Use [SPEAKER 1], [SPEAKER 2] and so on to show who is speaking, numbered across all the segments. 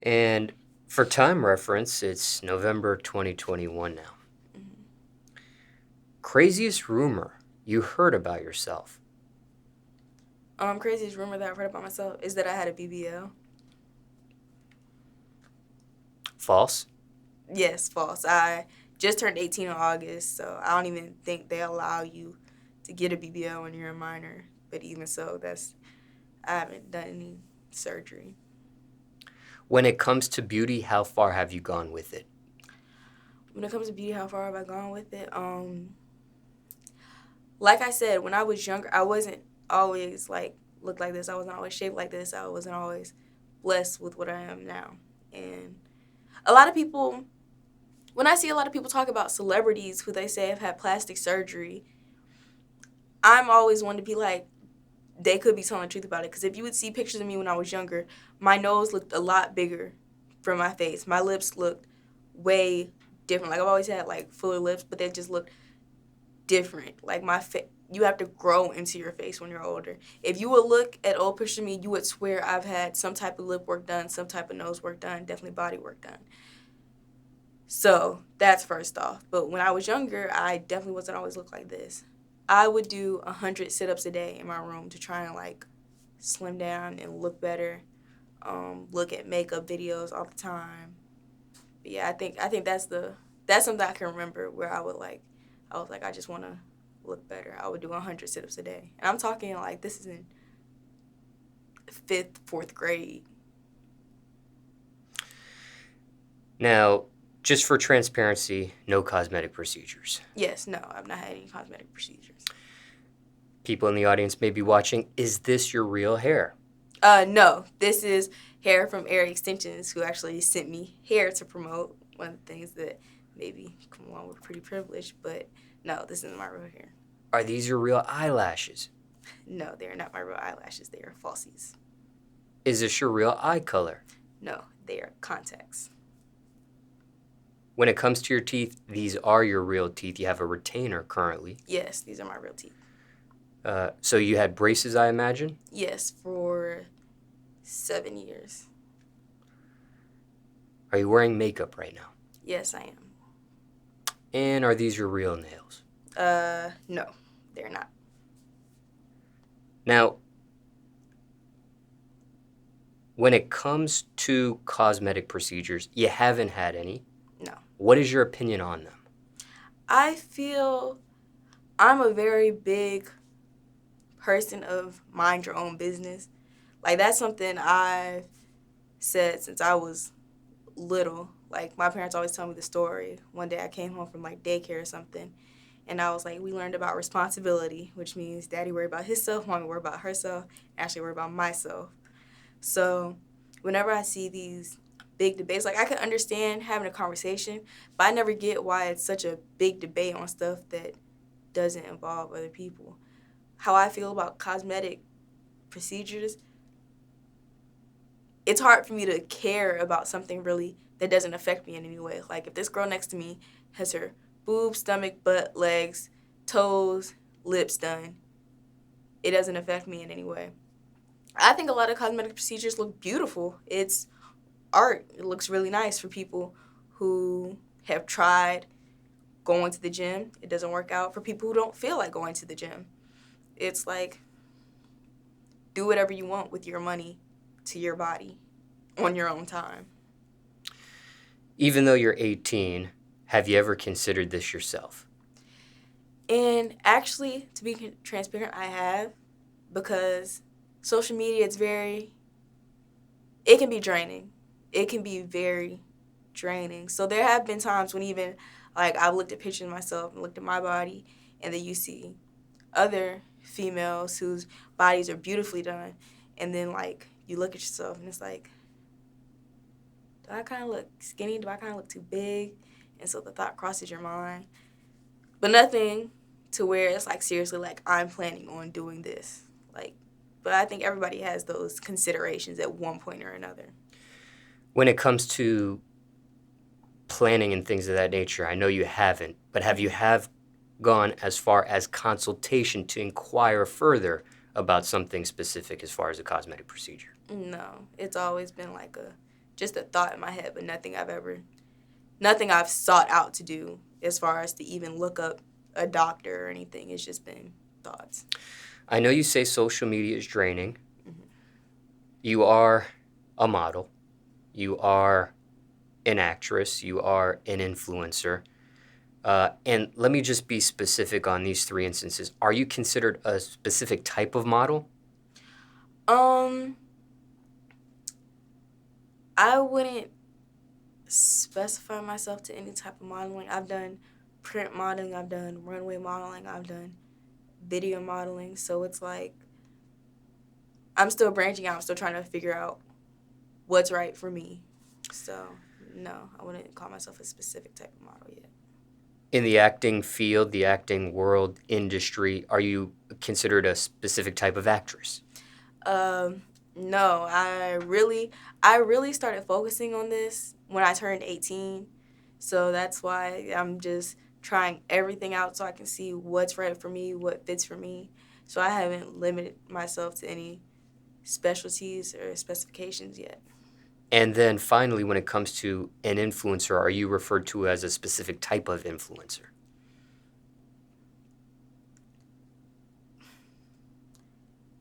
[SPEAKER 1] And for time reference, it's November 2021 now.
[SPEAKER 2] Mhm.
[SPEAKER 1] Craziest rumor you heard about yourself?
[SPEAKER 2] Craziest rumor that I've heard about myself is that I had a BBL.
[SPEAKER 1] False?
[SPEAKER 2] Yes, false. I just turned 18 in August, so I don't even think they allow you to get a BBL when you're a minor. But even so, I haven't done any surgery.
[SPEAKER 1] When it comes to beauty, how far have you gone with it?
[SPEAKER 2] When it comes to beauty, how far have I gone with it? Like I said, when I was younger, I wasn't always like looked like this. I wasn't always shaped like this. I wasn't always blessed with what I am now. And a lot of people, when I see a lot of people talk about celebrities who they say have had plastic surgery, I'm always one to be like, they could be telling the truth about it. Because if you would see pictures of me when I was younger, my nose looked a lot bigger from my face. My lips looked way different. Like I've always had like fuller lips, but they just looked different. Like you have to grow into your face when you're older. If you would look at old pictures of me, you would swear I've had some type of lip work done, some type of nose work done, definitely body work done. So that's first off. But when I was younger, I definitely wasn't always look like this. I would do 100 sit-ups a day in my room to try and like slim down and look better. Look at makeup videos all the time. But yeah, I think that's something I can remember where I was like I just want to look better. I would do 100 sit-ups a day, and I'm talking like this is in fifth, fourth grade.
[SPEAKER 1] Now, just for transparency, no cosmetic procedures.
[SPEAKER 2] Yes, no, I've not had any cosmetic procedures.
[SPEAKER 1] People in the audience may be watching, is this your real hair?
[SPEAKER 2] No, this is hair from Air Extensions, who actually sent me hair to promote. One of the things that maybe come along with pretty privilege, but no, this isn't my real hair.
[SPEAKER 1] Are these your real eyelashes?
[SPEAKER 2] No, they're not my real eyelashes. They are falsies.
[SPEAKER 1] Is this your real eye color?
[SPEAKER 2] No, they are contacts.
[SPEAKER 1] When it comes to your teeth, these are your real teeth. You have a retainer currently.
[SPEAKER 2] Yes, these are my real teeth.
[SPEAKER 1] So you had braces, I imagine?
[SPEAKER 2] Yes, for 7 years.
[SPEAKER 1] Are you wearing makeup right now?
[SPEAKER 2] Yes, I am.
[SPEAKER 1] And are these your real nails?
[SPEAKER 2] No, they're not.
[SPEAKER 1] Now, when it comes to cosmetic procedures, you haven't had any.
[SPEAKER 2] No.
[SPEAKER 1] What is your opinion on them?
[SPEAKER 2] I feel I'm a very big person of mind your own business. Like, that's something I've said since I was little. Like, my parents always tell me the story. One day I came home from, like, daycare or something, and I was like, we learned about responsibility, which means daddy worried about himself, mommy worried about herself, Ashley worried about myself. So whenever I see these big debates, like I can understand having a conversation, but I never get why it's such a big debate on stuff that doesn't involve other people. How I feel about cosmetic procedures, it's hard for me to care about something really that doesn't affect me in any way. Like if this girl next to me has her boobs, stomach, butt, legs, toes, lips done, it doesn't affect me in any way. I think a lot of cosmetic procedures look beautiful. It's art. It looks really nice for people who have tried going to the gym. It doesn't work out. For people who don't feel like going to the gym, it's like do whatever you want with your money to your body on your own time.
[SPEAKER 1] Even though you're 18, have you ever considered this yourself?
[SPEAKER 2] And actually, to be transparent, I have, because social media, it can be draining. It can be very draining. So there have been times when even like I've looked at pictures of myself and looked at my body, and then you see other females whose bodies are beautifully done, and then like you look at yourself and it's like, do I kind of look skinny? Do I kind of look too big? And so the thought crosses your mind, but nothing to where it's like seriously like I'm planning on doing this. Like, but I think everybody has those considerations at one point or another.
[SPEAKER 1] When it comes to planning and things of that nature, I know you haven't, but have you gone as far as consultation to inquire further about something specific as far as a cosmetic procedure?
[SPEAKER 2] No, it's always been like a just a thought in my head, but nothing I've sought out to do as far as to even look up a doctor or anything. It's just been thoughts.
[SPEAKER 1] I know you say social media is draining.
[SPEAKER 2] Mm-hmm.
[SPEAKER 1] You are a model. You are an actress. You are an influencer. And let me just be specific on these three instances. Are you considered a specific type of model?
[SPEAKER 2] I wouldn't specify myself to any type of modeling. I've done print modeling, I've done runway modeling, I've done video modeling. So it's like I'm still branching out. I'm still trying to figure out what's right for me. So no, I wouldn't call myself a specific type of model yet.
[SPEAKER 1] In the acting field, the acting world, industry, are you considered a specific type of actress?
[SPEAKER 2] No, I really started focusing on this when I turned 18. So that's why I'm just trying everything out so I can see what's right for me, what fits for me. So I haven't limited myself to any specialties or specifications yet.
[SPEAKER 1] And then finally, when it comes to an influencer, are you referred to as a specific type of influencer?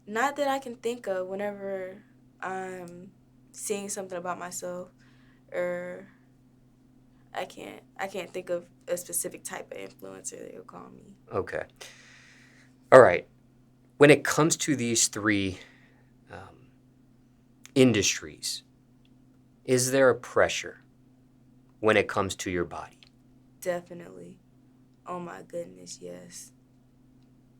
[SPEAKER 2] Not that I can think of whenever I'm seeing something about myself, or I can't think of a specific type of influencer that you'll call me.
[SPEAKER 1] Okay. All right. When it comes to these three industries, is there a pressure when it comes to your body?
[SPEAKER 2] Definitely. Oh my goodness, yes.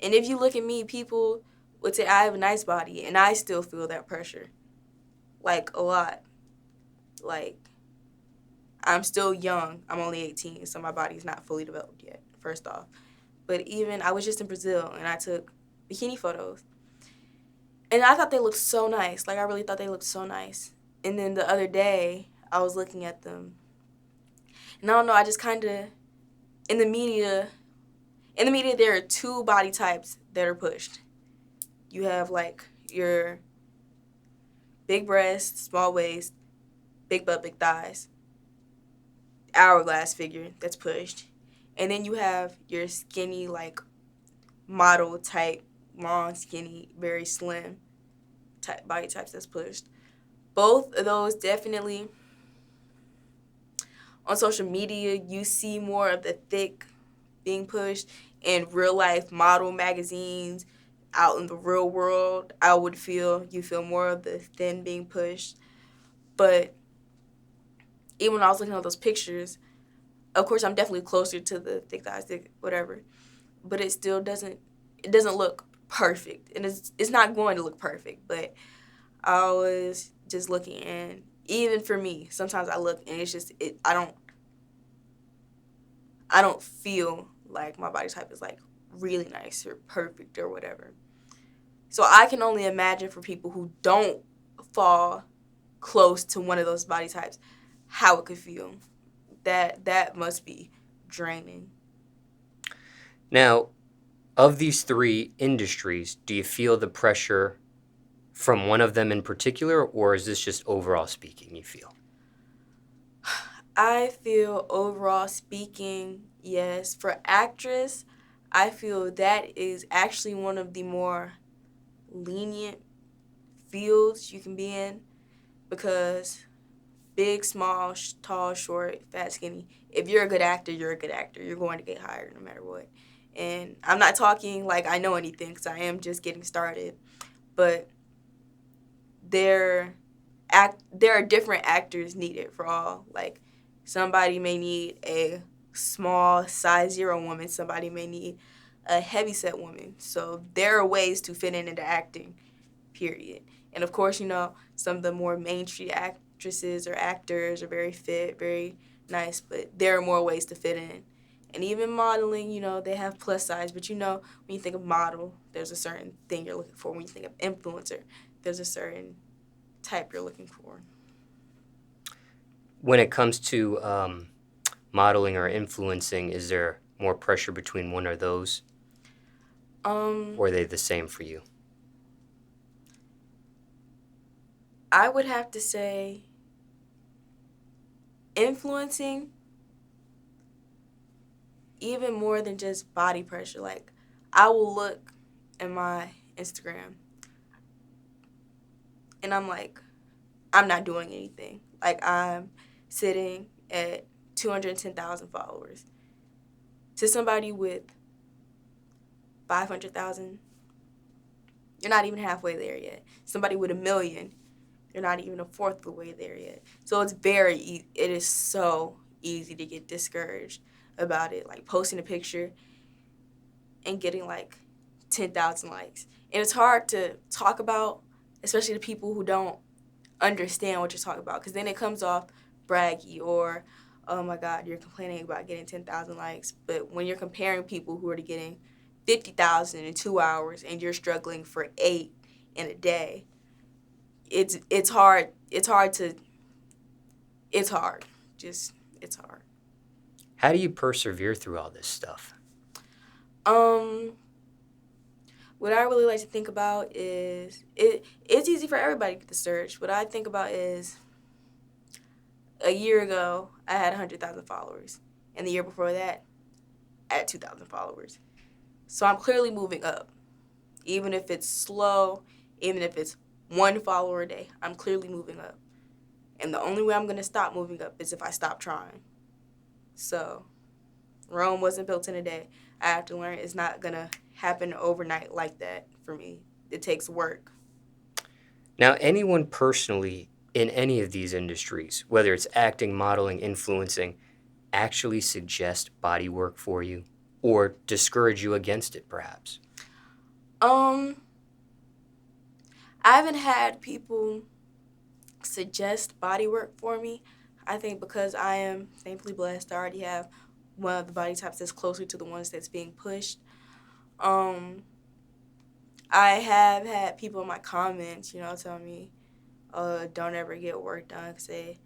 [SPEAKER 2] And if you look at me, people would say I have a nice body, and I still feel that pressure. Like, a lot. Like, I'm still young. I'm only 18, so my body's not fully developed yet, first off. But even, I was just in Brazil, and I took bikini photos. And I thought they looked so nice. Like, I really thought they looked so nice. And then the other day, I was looking at them. And I don't know, I just kind of, in the media, there are two body types that are pushed. You have, like, your big breasts, small waist, big butt, big thighs, hourglass figure that's pushed. And then you have your skinny, like, model type, long, skinny, very slim type body types that's pushed. Both of those definitely, on social media, you see more of the thick being pushed. In real life model magazines, out in the real world, you feel more of the thin being pushed. But even when I was looking at those pictures, of course I'm definitely closer to the thick thighs, thick whatever. But it still doesn't look perfect, and it's not going to look perfect. But I was just looking, and even for me, sometimes I look and it's just I don't feel like my body type is like really nice or perfect or whatever. So I can only imagine for people who don't fall close to one of those body types how it could feel. That must be draining.
[SPEAKER 1] Now, of these three industries, do you feel the pressure from one of them in particular, or is this just overall speaking you feel?
[SPEAKER 2] I feel overall speaking, yes. For actress, I feel that is actually one of the more lenient fields you can be in, because big, small, tall, short, fat, skinny, if you're a good actor, you're a good actor. You're going to get hired no matter what. And I'm not talking like I know anything, because I am just getting started. But there are different actors needed for all. Like, somebody may need a small size 0 woman. Somebody may need a heavyset woman. So there are ways to fit into acting, period. And of course, some of the more mainstream actresses or actors are very fit, very nice, but there are more ways to fit in. And even modeling, they have plus size, but when you think of model, there's a certain thing you're looking for. When you think of influencer, there's a certain type you're looking for.
[SPEAKER 1] When it comes to modeling or influencing, is there more pressure between one or those? Or are they the same for you?
[SPEAKER 2] I would have to say influencing even more than just body pressure. Like, I will look at my Instagram and I'm like, I'm not doing anything. Like, I'm sitting at 210,000 followers. To somebody with 500,000, you're not even halfway there yet. Somebody with 1,000,000, you're not even a fourth of the way there yet. So it's it is so easy to get discouraged about it. Like, posting a picture and getting like 10,000 likes. And it's hard to talk about, especially to people who don't understand what you're talking about, because then it comes off braggy or, oh my God, you're complaining about getting 10,000 likes. But when you're comparing people who are getting 50,000 in 2 hours and you're struggling for 8 in a day, it's hard. It's hard. Just, it's hard.
[SPEAKER 1] How do you persevere through all this stuff?
[SPEAKER 2] What I really like to think about is it's easy for everybody to get the search. What I think about is a year ago I had 100,000 followers, and the year before that I had 2,000 followers. So I'm clearly moving up, even if it's slow, even if it's 1 follower a day. I'm clearly moving up, and the only way I'm gonna stop moving up is if I stop trying. So Rome wasn't built in a day. I have to learn it's not gonna happen overnight like that for me. It takes work.
[SPEAKER 1] Now, anyone personally in any of these industries, whether it's acting, modeling, influencing, actually suggest body work for you or discourage you against it, perhaps?
[SPEAKER 2] I haven't had people suggest body work for me. I think because I am thankfully blessed, I already have one of the body types that's closer to the ones that's being pushed. I have had people in my comments, tell me, don't ever get work done because they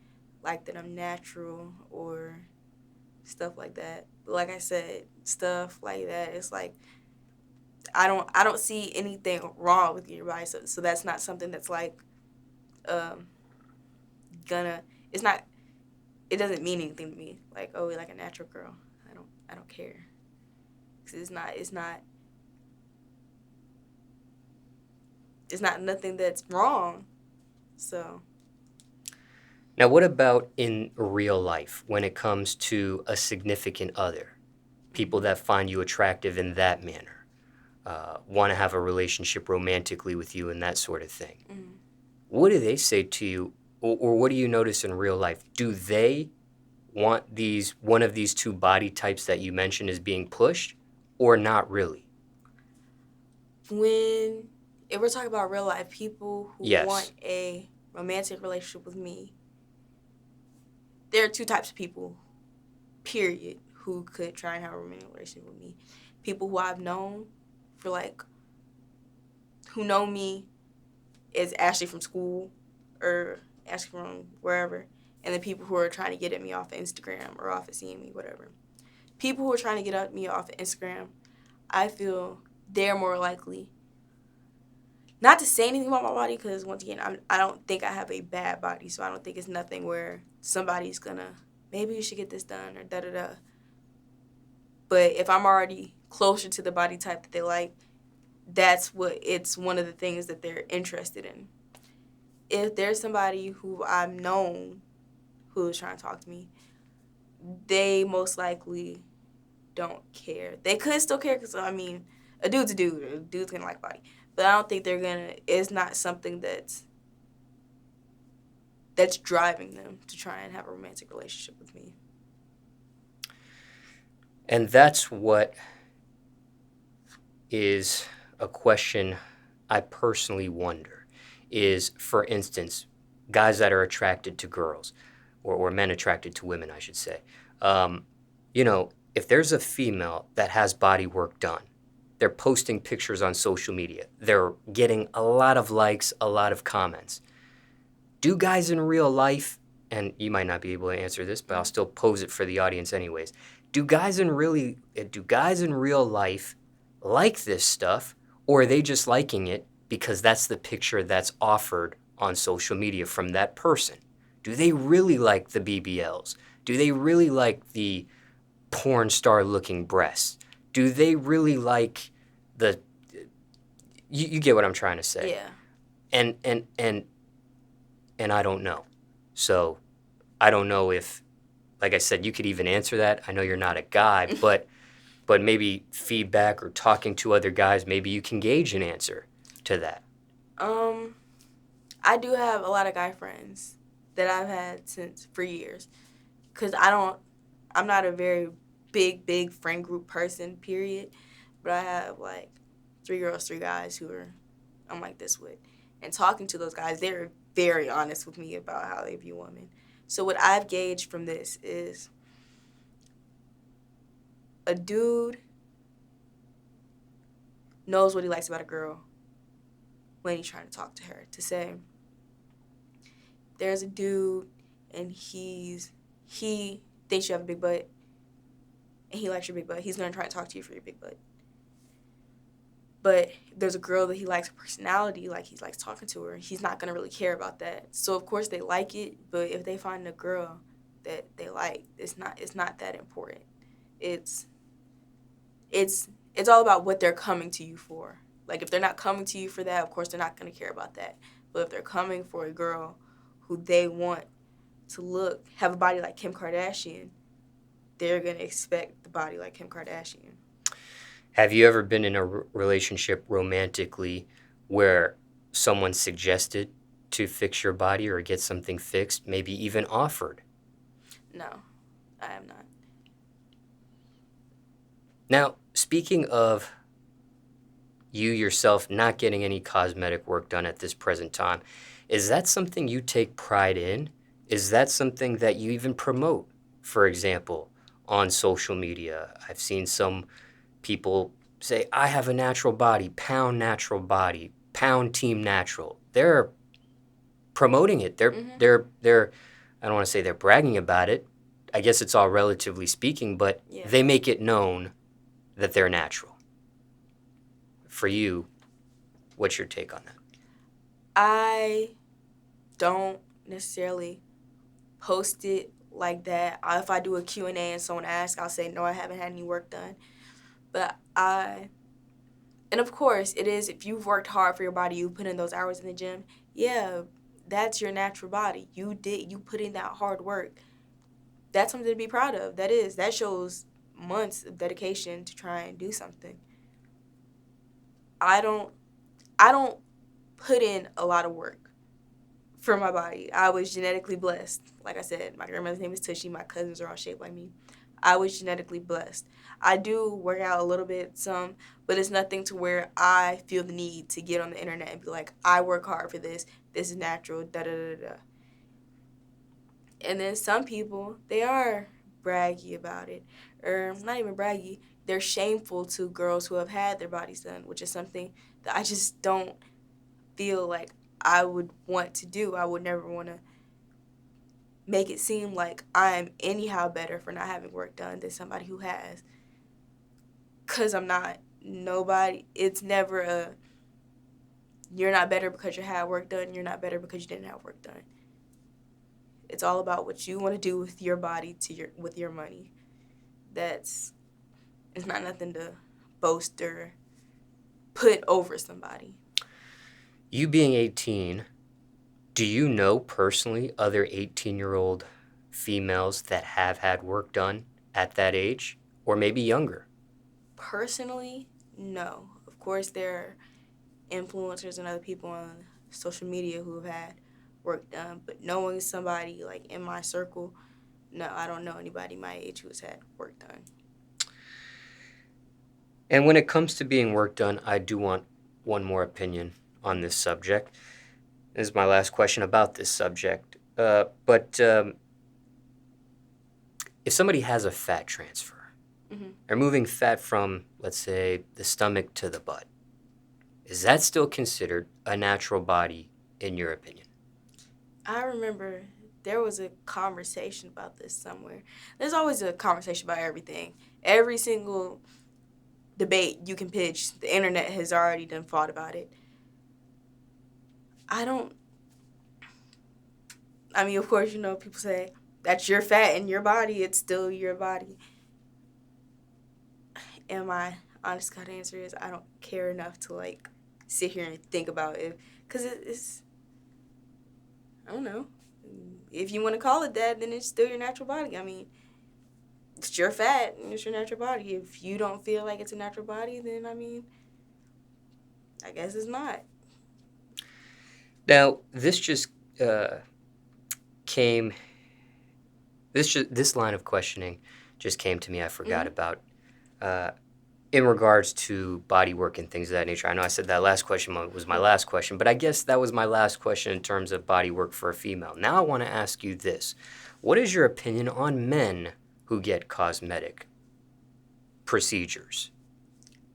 [SPEAKER 2] like that I'm natural or stuff like that. But like I said, stuff like that, it's like I don't see anything wrong with your body, so that's not something that's like gonna. It's not. It doesn't mean anything to me. Like, oh, you're like a natural girl. I don't care. 'Cause it's not. It's not nothing that's wrong. So.
[SPEAKER 1] Now, what about in real life when it comes to a significant other? People that find you attractive in that manner, want to have a relationship romantically with you and that sort of thing.
[SPEAKER 2] Mm-hmm.
[SPEAKER 1] What do they say to you, or what do you notice in real life? Do they want one of these 2 body types that you mentioned is being pushed, or not really?
[SPEAKER 2] If we're talking about real life, people who
[SPEAKER 1] Yes.
[SPEAKER 2] want a romantic relationship with me, there are 2 types of people, period, who could try and have a romantic relationship with me. People who I've known who know me as Ashleigh from school or Ashleigh from wherever, and the people who are trying to get at me off of Instagram or off of seeing me, whatever. People who are trying to get at me off of Instagram, I feel they're more likely not to say anything about my body, because once again, I don't think I have a bad body, so I don't think it's nothing where somebody's gonna, maybe you should get this done or da-da-da. But if I'm already closer to the body type that they like, it's one of the things that they're interested in. If there's somebody who I've known who is trying to talk to me, they most likely don't care. They could still care because, I mean, a dude's a dude. A dude's going to like body. But I don't think it's not something that's driving them to try and have a romantic relationship with me.
[SPEAKER 1] And that's what is a question I personally wonder is, for instance, guys that are attracted to girls or men attracted to women, I should say. If there's a female that has body work done, they're posting pictures on social media, they're getting a lot of likes, a lot of comments. Do guys in real life, and you might not be able to answer this, but I'll still pose it for the audience anyways. Do guys in real life like this stuff, or are they just liking it because that's the picture that's offered on social media from that person? Do they really like the BBLs? Do they really like the porn star looking breasts? Do they really like the you get what I'm trying to say?
[SPEAKER 2] Yeah.
[SPEAKER 1] And I don't know. So I don't know if, like I said, you could even answer that. I know you're not a guy, but maybe feedback or talking to other guys, maybe you can gauge an answer to that.
[SPEAKER 2] I do have a lot of guy friends that I've had for years, cause I'm not a very big friend group person, period. But I have like 3 girls, 3 guys who I'm like this with, and talking to those guys, they're very honest with me about how they view women. So what I've gauged from this is a dude knows what he likes about a girl when he's trying to talk to her. To say, there's a dude and he thinks you have a big butt and he likes your big butt, he's gonna try to talk to you for your big butt. But if there's a girl that he likes her personality, like he likes talking to her, he's not gonna really care about that. So of course they like it, but if they find a girl that they like, it's not that important. It's all about what they're coming to you for. Like, if they're not coming to you for that, of course they're not going to care about that. But if they're coming for a girl who they want to have a body like Kim Kardashian, they're going to expect the body like Kim Kardashian.
[SPEAKER 1] Have you ever been in a relationship romantically where someone suggested to fix your body or get something fixed, maybe even offered?
[SPEAKER 2] No, I am not.
[SPEAKER 1] Now, speaking of you yourself not getting any cosmetic work done at this present time, is that something you take pride in? Is that something that you even promote, for example, on social media? I've seen some people say, I have a natural body, pound team natural. They're promoting it. They're I don't want to say they're bragging about it. I guess it's all relatively speaking, but
[SPEAKER 2] Yeah.
[SPEAKER 1] they make it known that they're natural. For you, what's your take on that?
[SPEAKER 2] I don't necessarily post it like that. If I do a Q&A and someone asks, I'll say, no, I haven't had any work done. But and of course, it is, if you've worked hard for your body, you put in those hours in the gym, yeah, that's your natural body. You put in that hard work. That's something to be proud of. That shows months of dedication to try and do something. I don't put in a lot of work for my body. I was genetically blessed. Like I said, my grandmother's name is Tushy. My cousins are all shaped like me. I was genetically blessed. I do work out a little bit, some, but it's nothing to where I feel the need to get on the internet and be like, I work hard for this. This is natural, da-da-da-da. And then some people, they are braggy about it. Or not even braggy. They're shameful to girls who have had their bodies done, which is something that I just don't feel like I would want to do. I would never want to make it seem like I'm anyhow better for not having work done than somebody who has. Because I'm not. Nobody, it's never you're not better because you had work done, you're not better because you didn't have work done. It's all about what you want to do with your body with your money. It's not nothing to boast or put over somebody.
[SPEAKER 1] You being 18, do you know personally other 18-year-old females that have had work done at that age or maybe younger?
[SPEAKER 2] Personally, no. Of course, there are influencers and other people on social media who have had work done, but knowing somebody like in my circle, no, I don't know anybody my age who has had work done.
[SPEAKER 1] And when it comes to being work done, I do want one more opinion on this subject. This is my last question about this subject. But if somebody has a fat transfer, they're moving fat from, let's say, the stomach to the butt, is that still considered a natural body in your opinion?
[SPEAKER 2] I remember there was a conversation about this somewhere. There's always a conversation about everything. Every single debate you can pitch, the internet has already done fought about it. I mean, of course, people say that's your fat in your body. It's still your body. And my honest God answer is I don't care enough to like sit here and think about it, because it's I don't know. If you want to call it that, then it's still your natural body. I mean, it's your fat and it's your natural body. If you don't feel like it's a natural body, then I mean, I guess it's not.
[SPEAKER 1] Now, this just came. This line of questioning just came to me. I forgot about. In regards to body work and things of that nature. I know I said that last question was my last question, but I guess that was my last question in terms of body work for a female. Now I want to ask you this. What is your opinion on men who get cosmetic procedures?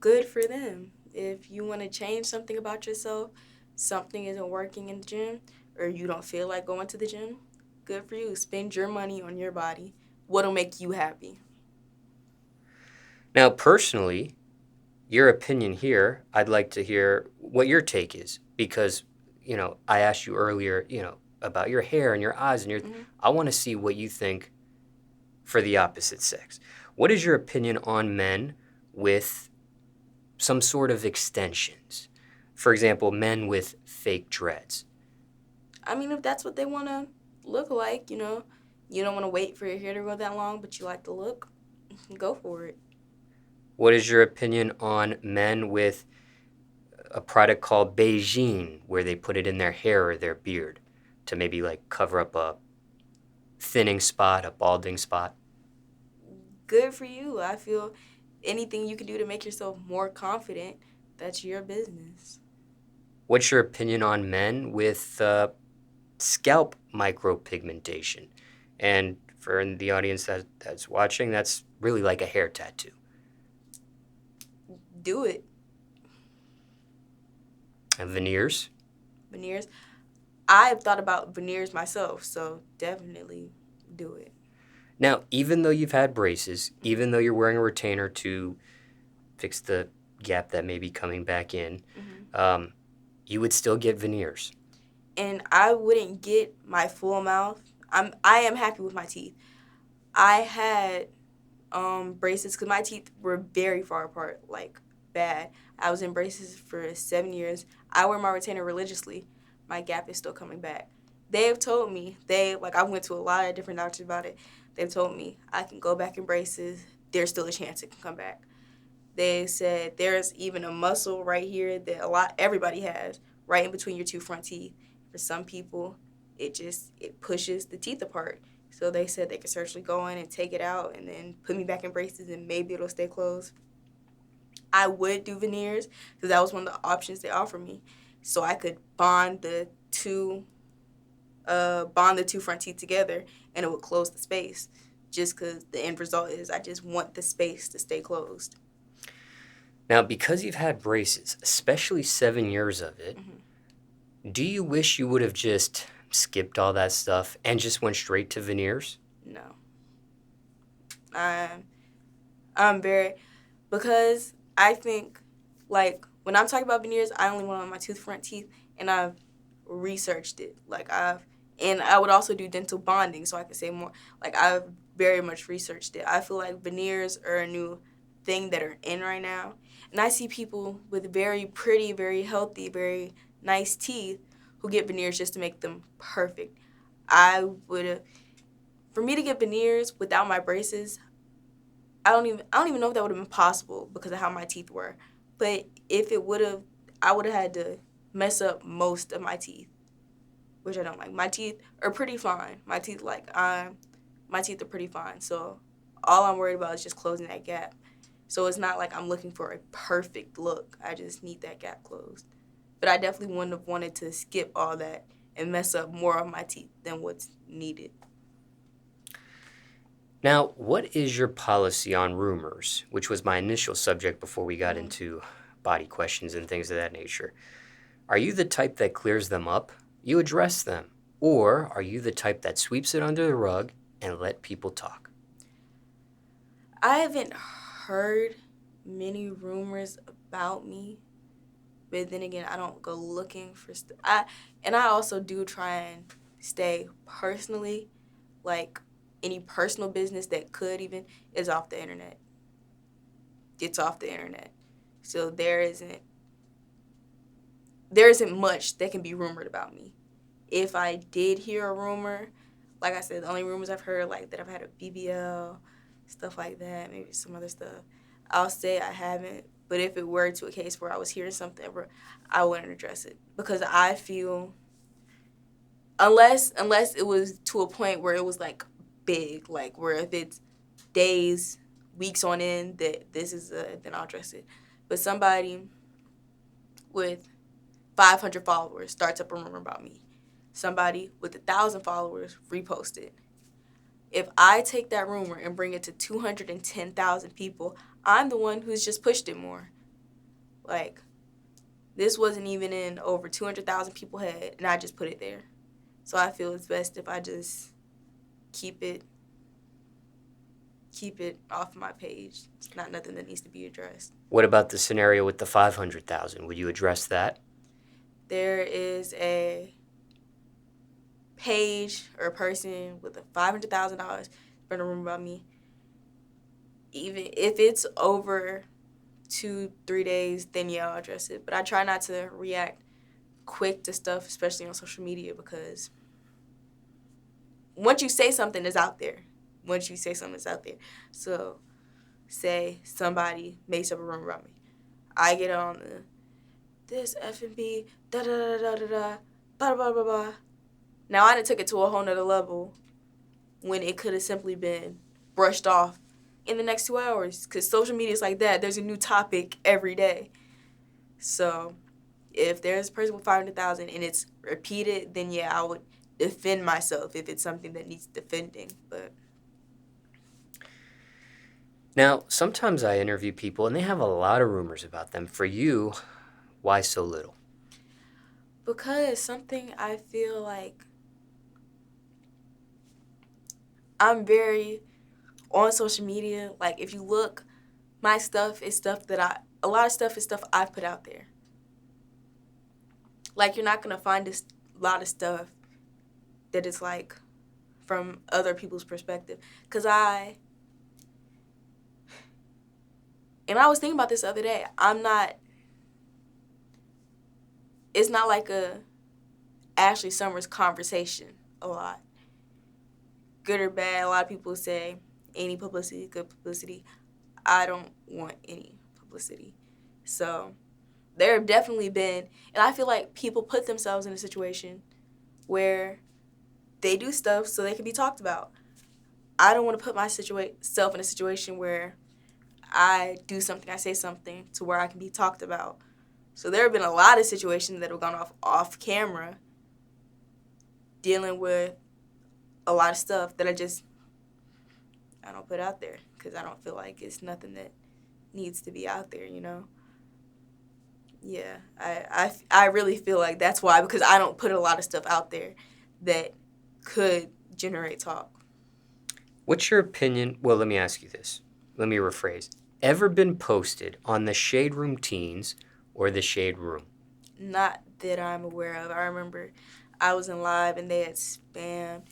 [SPEAKER 2] Good for them. If you want to change something about yourself, something isn't working in the gym, or you don't feel like going to the gym, good for you. Spend your money on your body. What'll make you happy?
[SPEAKER 1] Now, personally, your opinion here, I'd like to hear what your take is because, I asked you earlier, about your hair and your eyes and I want to see what you think for the opposite sex. What is your opinion on men with some sort of extensions? For example, men with fake dreads.
[SPEAKER 2] I mean, if that's what they want to look like, you don't want to wait for your hair to grow that long, but you like the look, go for it.
[SPEAKER 1] What is your opinion on men with a product called Beijing, where they put it in their hair or their beard to maybe like cover up a thinning spot, a balding spot?
[SPEAKER 2] Good for you. I feel anything you can do to make yourself more confident, that's your business.
[SPEAKER 1] What's your opinion on men with scalp micropigmentation? And for the audience that's watching, that's really like a hair tattoo.
[SPEAKER 2] Do it.
[SPEAKER 1] And veneers?
[SPEAKER 2] Veneers. I've thought about veneers myself, so definitely do it.
[SPEAKER 1] Now, even though you've had braces, even though you're wearing a retainer to fix the gap that may be coming back in, you would still get veneers.
[SPEAKER 2] And I wouldn't get my full mouth. I am happy with my teeth. I had braces because my teeth were very far apart, like bad. I was in braces for 7 years. I wear my retainer religiously. My gap is still coming back. They have told me, I went to a lot of different doctors about it. They've told me I can go back in braces. There's still a chance it can come back. They said there's even a muscle right here that everybody has, right in between your two front teeth. For some people, it pushes the teeth apart. So they said they could surgically go in and take it out and then put me back in braces and maybe it'll stay closed. I would do veneers because that was one of the options they offered me. So I could bond the two front teeth together and it would close the space. Just because the end result is I just want the space to stay closed.
[SPEAKER 1] Now, because you've had braces, especially 7 years of it, do you wish you would have just skipped all that stuff and just went straight to veneers?
[SPEAKER 2] No. I'm very, because I think, like, when I'm talking about veneers, I only want on my front teeth, and I've researched it. And I would also do dental bonding, so I could say more. Like, I've very much researched it. I feel like veneers are a new thing that are in right now. And I see people with very pretty, very healthy, very nice teeth who get veneers just to make them perfect. For me to get veneers without my braces, I don't even know if that would have been possible because of how my teeth were. But if it would have, I would have had to mess up most of my teeth, which I don't like. My teeth are pretty fine. My teeth are pretty fine. So all I'm worried about is just closing that gap. So it's not like I'm looking for a perfect look. I just need that gap closed. But I definitely wouldn't have wanted to skip all that and mess up more of my teeth than what's needed.
[SPEAKER 1] Now, what is your policy on rumors, which was my initial subject before we got into body questions and things of that nature? Are you the type that clears them up? You address them? Or are you the type that sweeps it under the rug and let people talk?
[SPEAKER 2] I haven't heard many rumors about me, but then again, I don't go looking for stuff. I also do try and stay personally, like any personal business that could even, is off the internet. It's off the internet. So there isn't much that can be rumored about me. If I did hear a rumor, like I said, the only rumors I've heard, like that I've had a BBL, stuff like that, maybe some other stuff, I'll say I haven't. But if it were to a case where I was hearing something, I wouldn't address it, because I feel, unless it was to a point where it was like big, like where if it's days, weeks on end that this is then I'll address it. But somebody with 500 followers starts up a rumor about me. Somebody with 1,000 followers repost it. If I take that rumor and bring it to 210,000 people, I'm the one who's just pushed it more. Like, this wasn't even in over 200,000 people's head, and I just put it there. So I feel it's best if I just keep it off my page. It's not nothing that needs to be addressed.
[SPEAKER 1] What about the scenario with the 500,000? Would you address that?
[SPEAKER 2] There is a page or a person with a $500,000 for a rumor about me. Even if it's over 2-3 days, then yeah, I'll address it. But I try not to react quick to stuff, especially on social media, because once you say something, it's out there. So, say somebody makes up a rumor about me. I get on this F&B, da-da-da-da-da-da, blah-blah-blah-blah. Now, I done took it to a whole nother level when it could have simply been brushed off in the next 2 hours, because social media is like that. There's a new topic every day. So if there's a person with 500,000 and it's repeated, then yeah, I would defend myself if it's something that needs defending. But
[SPEAKER 1] now, sometimes I interview people and they have a lot of rumors about them. For you, why so little?
[SPEAKER 2] Because something I feel like I'm very on social media. Like, if you look, my stuff is stuff that a lot of stuff is stuff I've put out there. Like, you're not going to find a lot of stuff that is, like, from other people's perspective. Because I was thinking about this the other day. It's not like a Ashleigh Summers conversation a lot. Good or bad, a lot of people say any publicity, good publicity. I don't want any publicity. So there have definitely been, and I feel like people put themselves in a situation where they do stuff so they can be talked about. I don't want to put myself in a situation where I do something, I say something to where I can be talked about. So there have been a lot of situations that have gone off camera dealing with a lot of stuff that I don't put out there, because I don't feel like it's nothing that needs to be out there, you know? Yeah, I really feel like that's why, because I don't put a lot of stuff out there that could generate talk.
[SPEAKER 1] What's your opinion? Well, let me ask you this. Let me rephrase. Ever been posted on the Shade Room Teens or the Shade Room?
[SPEAKER 2] Not that I'm aware of. I remember I was in live and they had spammed.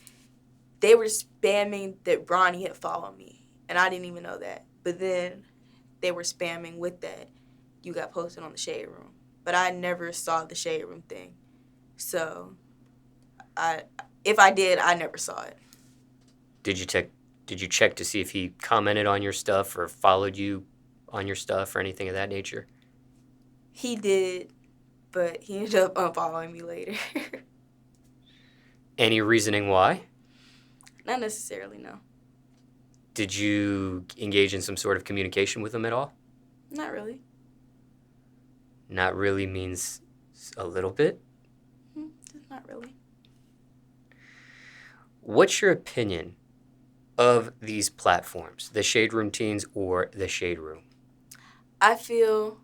[SPEAKER 2] They were spamming that Ronnie had followed me, and I didn't even know that. But then they were spamming with that. You got posted on the Shade Room. But I never saw the Shade Room thing. So, if I did, I never saw it.
[SPEAKER 1] Did you check to see if he commented on your stuff or followed you on your stuff or anything of that nature?
[SPEAKER 2] He did, but he ended up unfollowing me later.
[SPEAKER 1] Any reasoning why?
[SPEAKER 2] Not necessarily, no.
[SPEAKER 1] Did you engage in some sort of communication with him at all?
[SPEAKER 2] Not really.
[SPEAKER 1] Not really means a little bit?
[SPEAKER 2] Just not really.
[SPEAKER 1] What's your opinion of these platforms, the Shade Room Teens or the Shade Room?
[SPEAKER 2] I feel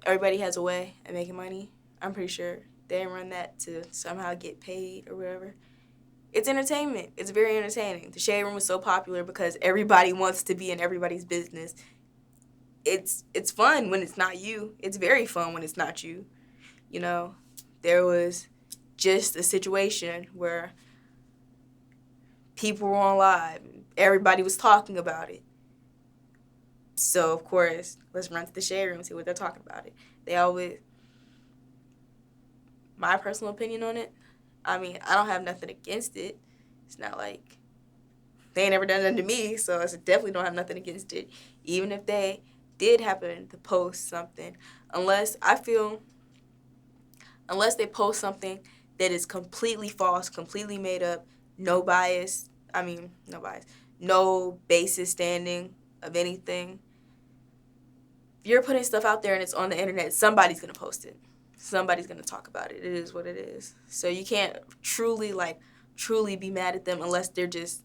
[SPEAKER 2] everybody has a way of making money. I'm pretty sure they run that to somehow get paid or whatever. It's entertainment. It's very entertaining. The Shade Room is so popular because everybody wants to be in everybody's business. It's fun when it's not you. It's very fun when it's not you. You know, there was just a situation where people were on live. Everybody was talking about it. So, of course, let's run to the shade room and see what they're talking about it. They always... My personal opinion on it, I mean, I don't have nothing against it. It's not like they ain't never done nothing to me, so I definitely don't have nothing against it. Even if they did happen to post something, unless they post something that is completely false, completely made up, no bias, no basis standing of anything. If you're putting stuff out there and it's on the internet, somebody's going to post it. Somebody's going to talk about it. It is what it is. So you can't truly be mad at them unless they're just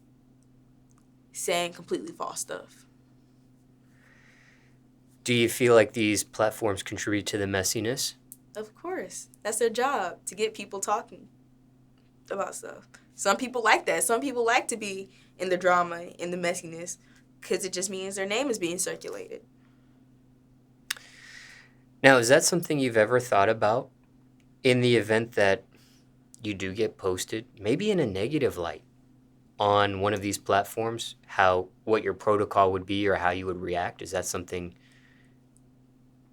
[SPEAKER 2] saying completely false stuff.
[SPEAKER 1] Do you feel like these platforms contribute to the messiness?
[SPEAKER 2] Of course. That's their job, to get people talking about stuff. Some people like that. Some people like to be in the drama, in the messiness, because it just means their name is being circulated.
[SPEAKER 1] Now, is that something you've ever thought about in the event that you do get posted, maybe in a negative light, on one of these platforms, what your protocol would be or how you would react? Is that something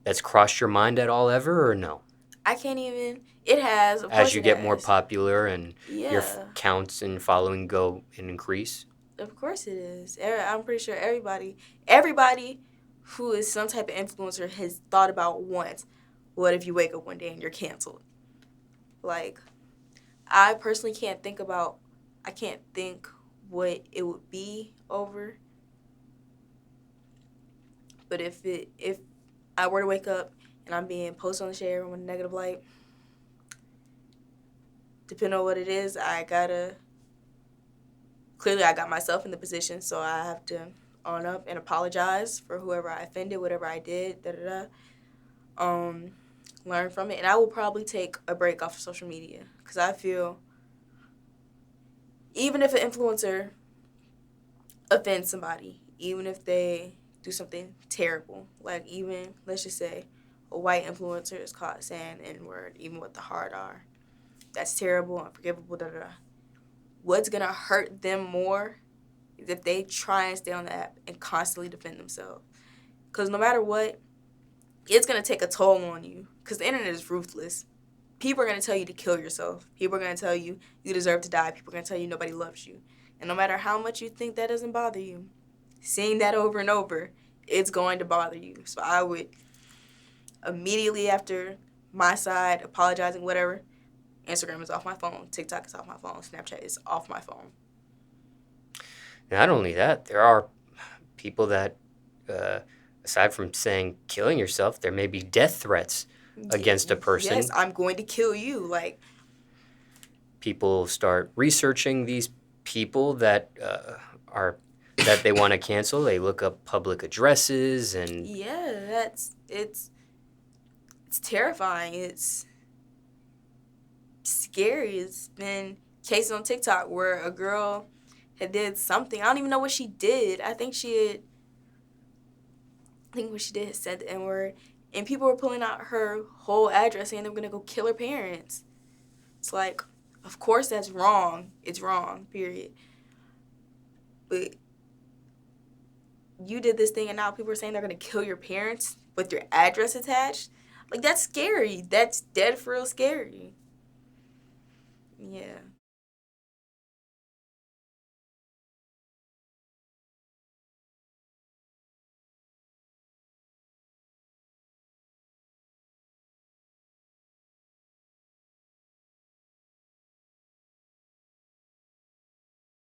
[SPEAKER 1] that's crossed your mind at all ever, or no?
[SPEAKER 2] I can't even... It has. Of course
[SPEAKER 1] As you get more popular and your
[SPEAKER 2] Yeah.
[SPEAKER 1] counts and following go and increase?
[SPEAKER 2] Of course it is. I'm pretty sure everybody who is some type of influencer has thought about once, what if you wake up one day and you're canceled? Like, I personally can't think what it would be over. But if I were to wake up and I'm being posted on the shade room in a negative light, depending on what it is, clearly I got myself in the position, so I have to own up and apologize for whoever I offended, whatever I did, learn from it. And I will probably take a break off of social media, because I feel even if an influencer offends somebody, even if they do something terrible, like even, let's just say, a white influencer is caught saying the N-word, even with the hard R. That's terrible, unforgivable, What's going to hurt them more is if they try and stay on the app and constantly defend themselves. Because no matter what, it's going to take a toll on you. Because the internet is ruthless. People are going to tell you to kill yourself. People are going to tell you you deserve to die. People are going to tell you nobody loves you. And no matter how much you think that doesn't bother you, seeing that over and over, it's going to bother you. So I would immediately after my side, apologizing, whatever, Instagram is off my phone. TikTok is off my phone. Snapchat is off my phone.
[SPEAKER 1] Not only that, there are people that, aside from saying killing yourself, there may be death threats against a person.
[SPEAKER 2] Yes, I'm going to kill you. Like,
[SPEAKER 1] people start researching these people that that they want to cancel. They look up public addresses and
[SPEAKER 2] yeah, it's terrifying. It's scary. It's been cases on TikTok where a girl had did something. I don't even know what she did. I think what she did had said the N-word, and people were pulling out her whole address saying they were going to go kill her parents. It's like, of course that's wrong. It's wrong, period. But you did this thing and now people are saying they're going to kill your parents with your address attached? Like, that's scary. That's dead for real scary. Yeah.